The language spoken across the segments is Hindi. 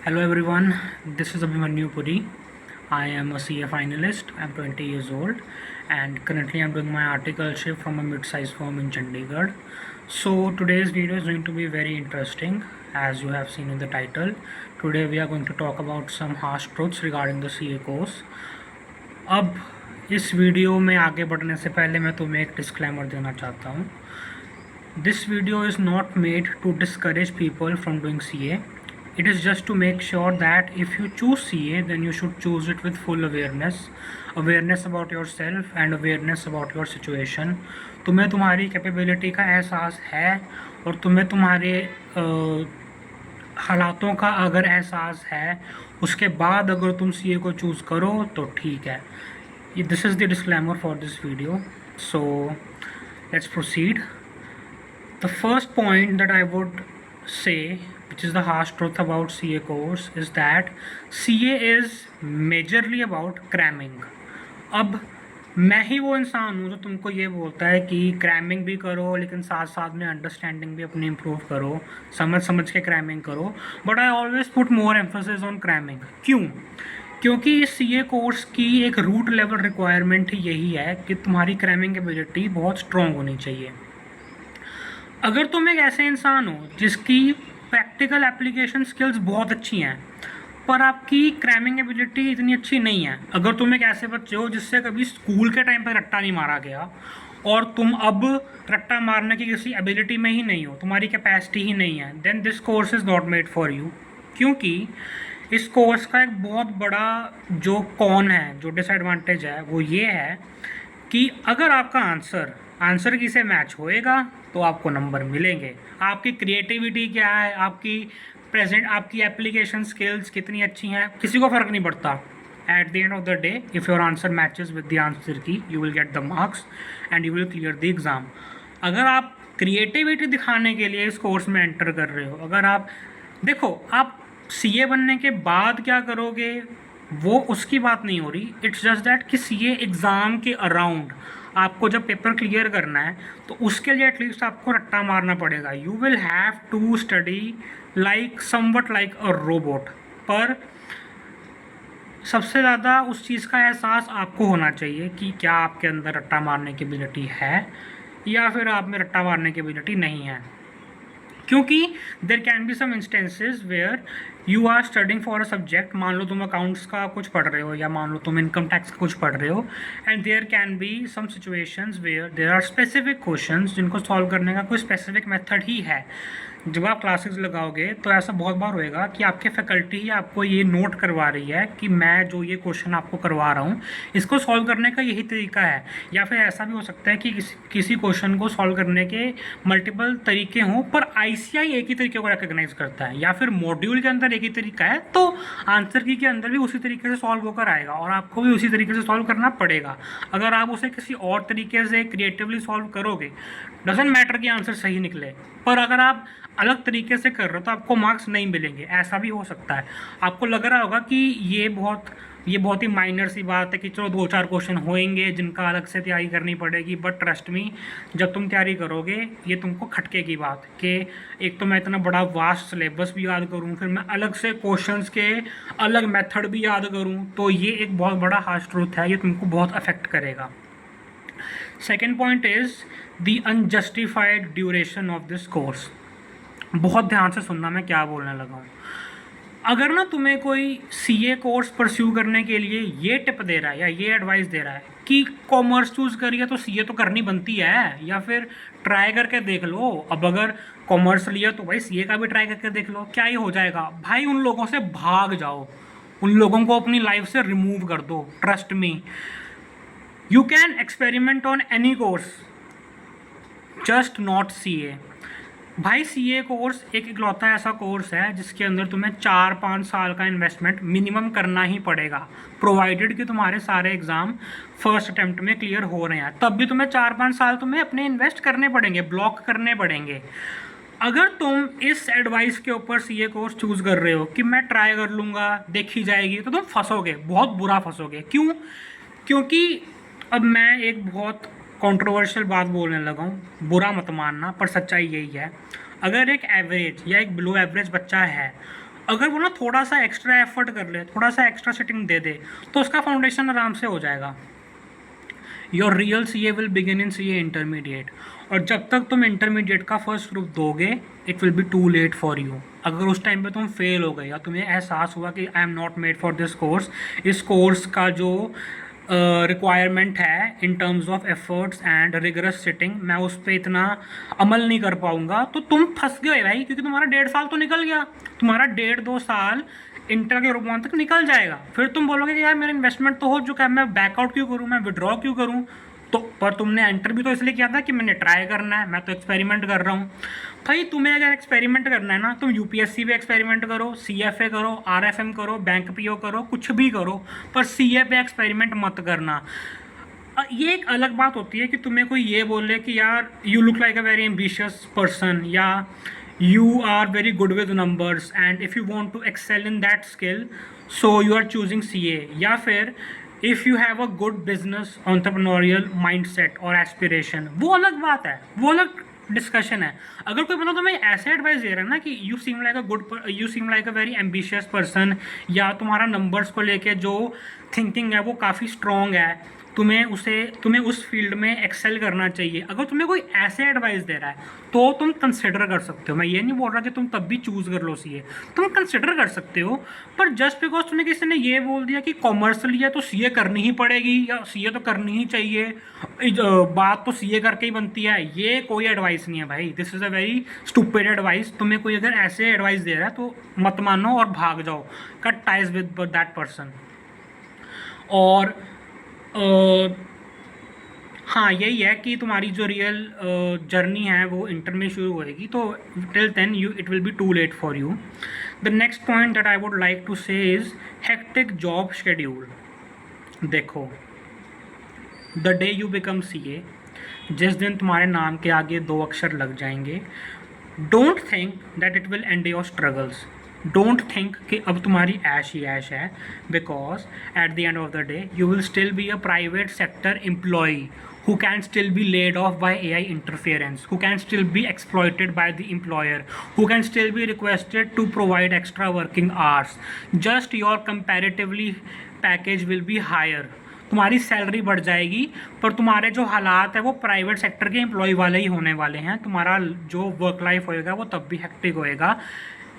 Hello everyone, this is Abhimanyu Puri. I am a CA finalist. I'm 20 years old and currently I'm doing my articleship from a mid-sized firm in Chandigarh. So today's video is going to be very interesting as you have seen in the title. Today we are going to talk about some harsh truths regarding the CA course. अब इस वीडियो में आगे बढ़ने से पहले मैं तुम्हें एक डिस्क्लेमर देना चाहता हूँ. This video is not made to discourage people from doing CA. It is just to make sure that if you choose CA, then you should choose it with full awareness about yourself and awareness about your situation. तुम्हें तुम्हारी कैपेबिलिटी का एहसास है और तुम्हें तुम्हारे हालातों का अगर एहसास है, उसके बाद अगर तुम CA को चूज़ करो तो ठीक है. This is the disclaimer for this video. So let's proceed. The first point that I would say, which is the harsh truth about CA course, is that CA is majorly about cramming. अब मैं ही वो इंसान हूँ जो तुमको ये बोलता है कि क्रैमिंग भी करो लेकिन साथ साथ में अंडरस्टैंडिंग भी अपनी इम्प्रूव करो, समझ के क्रैमिंग करो. But I always put more emphasis on cramming. क्यों? क्योंकि इस CA कोर्स की एक रूट लेवल रिक्वायरमेंट ही यही है कि तुम्हारी क्रैमिंग एबिलिटी बहुत स्ट्रॉन्ग होनी चाहिए. अगर तुम एक ऐसे इंसान हो जिसकी प्रैक्टिकल एप्लीकेशन स्किल्स बहुत अच्छी हैं पर आपकी क्रैमिंग एबिलिटी इतनी अच्छी नहीं है, अगर तुम एक ऐसे बच्चे हो जिससे कभी स्कूल के टाइम पर रट्टा नहीं मारा गया और तुम अब रट्टा मारने की किसी एबिलिटी में ही नहीं हो, तुम्हारी कैपेसिटी ही नहीं है, then this course is not made for you. क्योंकि इस कोर्स का एक बहुत बड़ा जो कॉन है, जो डिसएडवांटेज है, वो ये है कि अगर आपका आंसर की से मैच होएगा तो आपको नंबर मिलेंगे. आपकी क्रिएटिविटी क्या है, आपकी एप्लीकेशन स्किल्स कितनी अच्छी हैं, किसी को फ़र्क नहीं पड़ता. At the end of the day if your answer matches with the answer key, you will get the marks and you will clear the exam. अगर आप क्रिएटिविटी दिखाने के लिए इस कोर्स में एंटर कर रहे हो, अगर आप देखो, आप CA बनने के बाद क्या करोगे वो उसकी बात नहीं हो रही. इट्स जस्ट दैट कि CA एग्ज़ाम के अराउंड आपको जब पेपर क्लियर करना है तो उसके लिए एटलीस्ट आपको रट्टा मारना पड़ेगा. You will have to study like somewhat like a robot. पर सबसे ज़्यादा उस चीज़ का एहसास आपको होना चाहिए कि क्या आपके अंदर रट्टा मारने की एबिलिटी है या फिर आप में रट्टा मारने की एबिलिटी नहीं है. क्योंकि there can be some instances where you are studying for a subject. मान लो तुम अकाउंट्स का कुछ पढ़ रहे हो या मान लो तुम इनकम टैक्स का कुछ पढ़ रहे हो, and there can be some situations where there are specific questions जिनको सॉल्व करने का कोई स्पेसिफिक मेथड ही है. जब आप क्लासेस लगाओगे तो ऐसा बहुत बार होएगा कि आपके फैकल्टी ही आपको ये नोट करवा रही है कि मैं जो ये क्वेश्चन आपको करवा रहा हूँ इसको सॉल्व करने का यही तरीका है. या फिर ऐसा भी हो सकता है कि किसी क्वेश्चन को सॉल्व करने के मल्टीपल तरीके हों पर ICI एक ही तरीके को रिकग्नाइज करता है, या फिर मॉड्यूल के अंदर एक ही तरीका है तो आंसर की के अंदर भी उसी तरीके से सॉल्व होकर आएगा और आपको भी उसी तरीके से सॉल्व करना पड़ेगा. अगर आप उसे किसी और तरीके से क्रिएटिवली सॉल्व करोगे, डजेंट मैटर कि आंसर सही निकले, पर अगर आप अलग तरीके से कर रहे हो तो आपको मार्क्स नहीं मिलेंगे. ऐसा भी हो सकता है. आपको लग रहा होगा कि ये बहुत ही माइनर सी बात है कि चलो 2-4 क्वेश्चन होंगे जिनका अलग से तैयारी करनी पड़ेगी, बट ट्रस्ट मी, जब तुम तैयारी करोगे ये तुमको खटके की बात कि एक तो मैं इतना बड़ा वास्ट सिलेबस भी याद करूँ, फिर मैं अलग से क्वेश्चंस के अलग मेथड भी याद करूँ, तो ये एक बहुत बड़ा हार्श ट्रूथ है, ये तुमको बहुत अफेक्ट करेगा. Second point is the unjustified duration of this course. बहुत ध्यान से सुनना मैं क्या बोलने लगा हूँ. अगर ना तुम्हें कोई CA कोर्स परस्यू करने के लिए ये टिप दे रहा है या ये एडवाइस दे रहा है कि कॉमर्स चूज़ करिए तो CA तो करनी बनती है, या फिर ट्राई करके देख लो, अब अगर कॉमर्स लिया तो भाई CA का भी ट्राई करके देख लो, क्या ही हो जाएगा. भाई उन लोगों से भाग जाओ, उन लोगों को अपनी लाइफ से रिमूव कर दो. Trust me, you can experiment on any course, just not CA. भाई CA कोर्स एक इकलौता ऐसा कोर्स है जिसके अंदर तुम्हें 4-5 साल का इन्वेस्टमेंट मिनिमम करना ही पड़ेगा, प्रोवाइडेड कि तुम्हारे सारे एग्ज़ाम फर्स्ट अटैम्प्ट में क्लियर हो रहे हैं. तब भी तुम्हें 4-5 साल तुम्हें अपने इन्वेस्ट करने पड़ेंगे, ब्लॉक करने पड़ेंगे. अगर तुम इस एडवाइस के ऊपर CA कोर्स चूज़ कर रहे हो कि मैं ट्राई कर लूँगा, देखी जाएगी, तो तुम फंसोगे, बहुत बुरा फंसोगे. क्यों? क्योंकि अब मैं एक बहुत कंट्रोवर्शियल बात बोलने लगा हूँ, बुरा मत मानना, पर सच्चाई यही है. अगर एक एवरेज या एक बिलो एवरेज बच्चा है अगर वो ना थोड़ा सा एक्स्ट्रा एफर्ट कर ले, थोड़ा सा एक्स्ट्रा सिटिंग दे दे, तो उसका फाउंडेशन आराम से हो जाएगा। Your real C A will begin in C A intermediate, और जब तक तुम इंटरमीडिएट का फर्स्ट ग्रुप दोगे it will be too late for you. अगर उस टाइम पे तुम फेल हो गए या तुम्हें एहसास हुआ कि I am not made for this course, इस कोर्स का जो रिक्वायरमेंट है in terms of efforts and rigorous sitting, मैं उस पर इतना अमल नहीं कर पाऊंगा, तो तुम फंस गए भाई, क्योंकि तुम्हारा 1.5 साल तो निकल गया, तुम्हारा 1.5-2 साल इंटर के ग्रुप 1 तक निकल जाएगा। फिर तुम बोलोगे कि यार मेरा इन्वेस्टमेंट तो हो चुका है, मैं बैकआउट क्यों करूँ, मैं विड्रॉ क्यों करूँ। तो पर तुमने एंटर भी तो इसलिए किया था कि मैंने ट्राई करना है, मैं तो एक्सपेरिमेंट कर रहा हूँ। भाई तुम्हें अगर एक्सपेरिमेंट करना है ना, तुम यूपीएससी भी एक्सपेरिमेंट करो, सीएफए करो, आरएफएम करो, बैंक पीओ करो, कुछ भी करो, पर सीए पे एक्सपेरिमेंट मत करना। ये एक अलग बात होती है कि तुम्हें कोई ये बोले कि यार you look like a very ambitious person, या you are very good with numbers and if you want to excel in that skill so you are choosing CA, या फिर if you have a good business entrepreneurial mindset और aspiration, वो अलग बात है, वो अलग डिस्कशन है। अगर कोई बंदा तुम्हें ऐसे एडवाइस दे रहा है ना कि you seem like a very ambitious person, या तुम्हारा नंबर्स को लेके जो थिंकिंग है वो काफ़ी स्ट्रॉन्ग है, तुम्हें उस फील्ड में एक्सेल करना चाहिए, अगर तुम्हें कोई ऐसे एडवाइस दे रहा है तो तुम कंसिडर कर सकते हो। मैं ये नहीं बोल रहा कि तुम तब भी चूज़ कर लो सीए, तुम कंसिडर कर सकते हो, पर जस्ट बिकॉज तुम्हें किसी ने ये बोल दिया कि कॉमर्स लिया तो सीए करनी ही पड़ेगी या सीए तो करनी ही चाहिए, बात तो सीए करके ही बनती है, ये कोई एडवाइस नहीं है भाई। This is a very stupid advice. तुम्हें कोई अगर ऐसे एडवाइस दे रहा है तो मत मानो और भाग जाओ, cut ties with that person. और हाँ यही है कि तुम्हारी जो रियल जर्नी है वो इंटर में शुरू होएगी, तो till then it will be too late for you. The next point that I would like to say is hectic job schedule. देखो, the day you become CA, जिस दिन तुम्हारे नाम के आगे 2 अक्षर लग जाएंगे, don't think that it will and your struggles. Don't think कि अब तुम्हारी ऐश ही ऐश है, because at the end of the day you will still be a private sector employee who can still be laid off by AI interference, who can still be exploited by the employer, who can still be requested to provide extra working hours. Just your comparatively package will be higher. तुम्हारी सैलरी बढ़ जाएगी, पर तुम्हारे जो हालात है वो प्राइवेट सेक्टर के एम्प्लॉय वाले ही होने वाले हैं। तुम्हारा जो वर्क लाइफ होएगा वो तब भी हेक्टिक होएगा।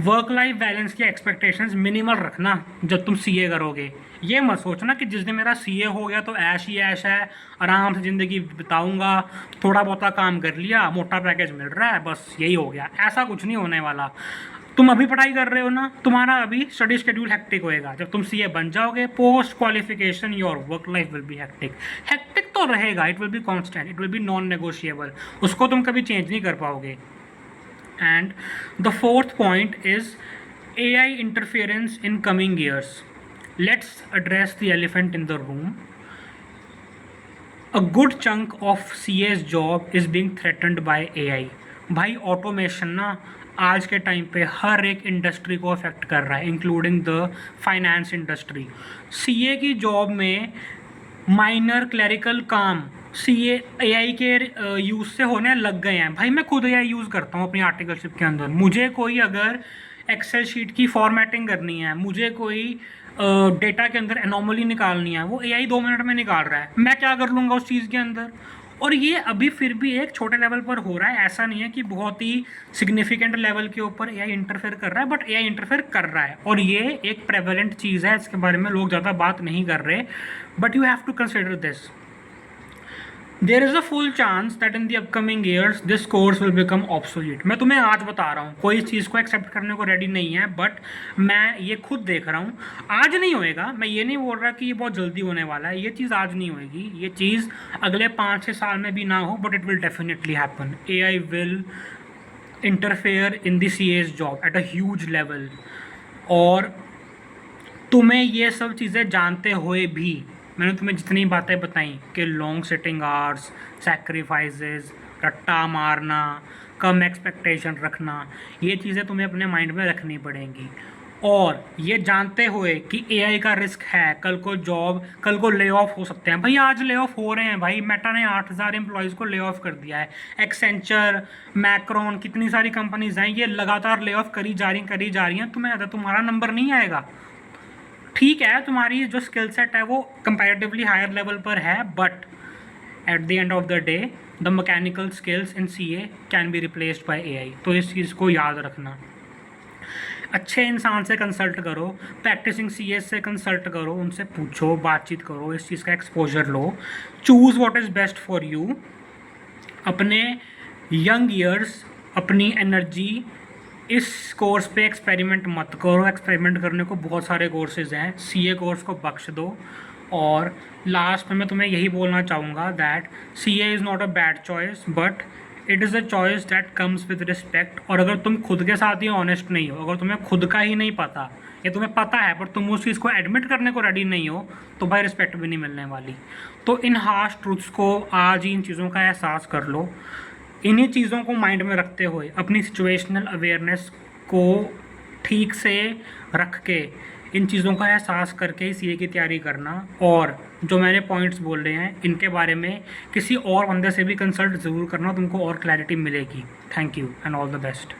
वर्क लाइफ बैलेंस की एक्सपेक्टेशंस मिनिमल रखना जब तुम सीए करोगे। ये मत सोचना कि जिस दिन मेरा सीए हो गया तो ऐश ही ऐश है, आराम से ज़िंदगी बिताऊंगा, थोड़ा बहुता काम कर लिया, मोटा पैकेज मिल रहा है, बस यही हो गया। ऐसा कुछ नहीं होने वाला। तुम अभी पढ़ाई कर रहे हो ना, तुम्हारा अभी स्टडी शेड्यूल हेक्टिक होएगा। जब तुम सीए बन जाओगे post qualification your work life will be hectic. Hectic तो रहेगा, it will B constant, it will B non negotiable, उसको तुम कभी चेंज नहीं कर पाओगे। And the fourth point is AI interference in coming years. Let's address the elephant in the room. A good chunk of CA's job is being threatened by AI. भाई ऑटोमेशन ना आज के टाइम पे हर एक इंडस्ट्री को अफेक्ट कर रहा है, including the finance industry. CA की जॉब में माइनर क्लरिकल काम सीए एआई के यूज़ से होने लग गए हैं। भाई मैं खुद एआई यूज़ करता हूँ अपनी आर्टिकलशिप के अंदर। मुझे कोई अगर एक्सेल शीट की फॉर्मेटिंग करनी है, मुझे कोई डेटा के अंदर एनॉमली निकालनी है, वो एआई 2 मिनट में निकाल रहा है। मैं क्या कर लूँगा उस चीज़ के अंदर। और ये अभी फिर भी एक छोटे लेवल पर हो रहा है, ऐसा नहीं है कि बहुत ही सिग्निफिकेंट लेवल के ऊपर एआई इंटरफेयर कर रहा है, बट एआई इंटरफेयर कर रहा है और ये एक प्रेवलेंट चीज़ है। इसके बारे में लोग ज़्यादा बात नहीं कर रहे, but you have to consider this. There is a full chance that in the upcoming years this course will become obsolete. मैं तुम्हें आज बता रहा हूँ, कोई इस चीज़ को एक्सेप्ट करने को रेडी नहीं है, बट मैं ये खुद देख रहा हूँ। आज नहीं होएगा, मैं ये नहीं बोल रहा कि ये बहुत जल्दी होने वाला है, ये चीज़ आज नहीं होएगी, ये चीज़ अगले 5-6 साल में भी ना हो, but it will definitely happen. AI will interfere in the CA's job at a huge level. और तुम्हें ये सब चीज़ें जानते हुए भी मैंने तुम्हें जितनी बातें बताई कि लॉन्ग सिटिंग आवर्स, सैक्रिफाइसेस, रट्टा मारना, कम एक्सपेक्टेशन रखना, ये चीज़ें तुम्हें अपने माइंड में रखनी पड़ेंगी। और ये जानते हुए कि एआई का रिस्क है, कल को ले ऑफ हो सकते हैं। भाई आज ले ऑफ हो रहे हैं भाई, मेटा ने 8,000 एम्प्लॉयज़ को ले ऑफ कर दिया है। एक्सेंचर, मैक्रॉन, कितनी सारी कंपनीज हैं, ये लगातार ले ऑफ करी जा रही हैं। तुम्हारा नंबर नहीं आएगा। ठीक है, तुम्हारी जो स्किल सेट है वो कंपैरेटिवली हायर लेवल पर है, but at the end of the day the mechanical skills in CA can be replaced by AI. तो इस चीज़ को याद रखना। अच्छे इंसान से कंसल्ट करो, प्रैक्टिसिंग सीएस से कंसल्ट करो, उनसे पूछो, बातचीत करो, इस चीज़ का exposure low. Choose what is best for you. अपने यंग ईयर्स, अपनी एनर्जी इस कोर्स पे एक्सपेरिमेंट मत करो। एक्सपेरिमेंट करने को बहुत सारे कोर्सेज हैं, सीए कोर्स को बख्श दो। और लास्ट में मैं तुम्हें यही बोलना चाहूँगा that CA is not a bad choice, but it is a choice that comes with respect. और अगर तुम खुद के साथ ही ऑनेस्ट नहीं हो, अगर तुम्हें खुद का ही नहीं पता, या तुम्हें पता है पर तुम उस चीज़ को एडमिट करने को रेडी नहीं हो, तो भाई रिस्पेक्ट भी नहीं मिलने वाली। तो इन हार्श ट्रूथ्स को आज ही इन चीज़ों का एहसास कर लो। इन्हीं चीज़ों को माइंड में रखते हुए अपनी सिचुएशनल अवेयरनेस को ठीक से रख के इन चीज़ों का एहसास करके ही सीए की तैयारी करना। और जो मैंने पॉइंट्स बोल रहे हैं इनके बारे में किसी और बंदे से भी कंसल्ट ज़रूर करना, तुमको और क्लैरिटी मिलेगी। Thank you and all the best.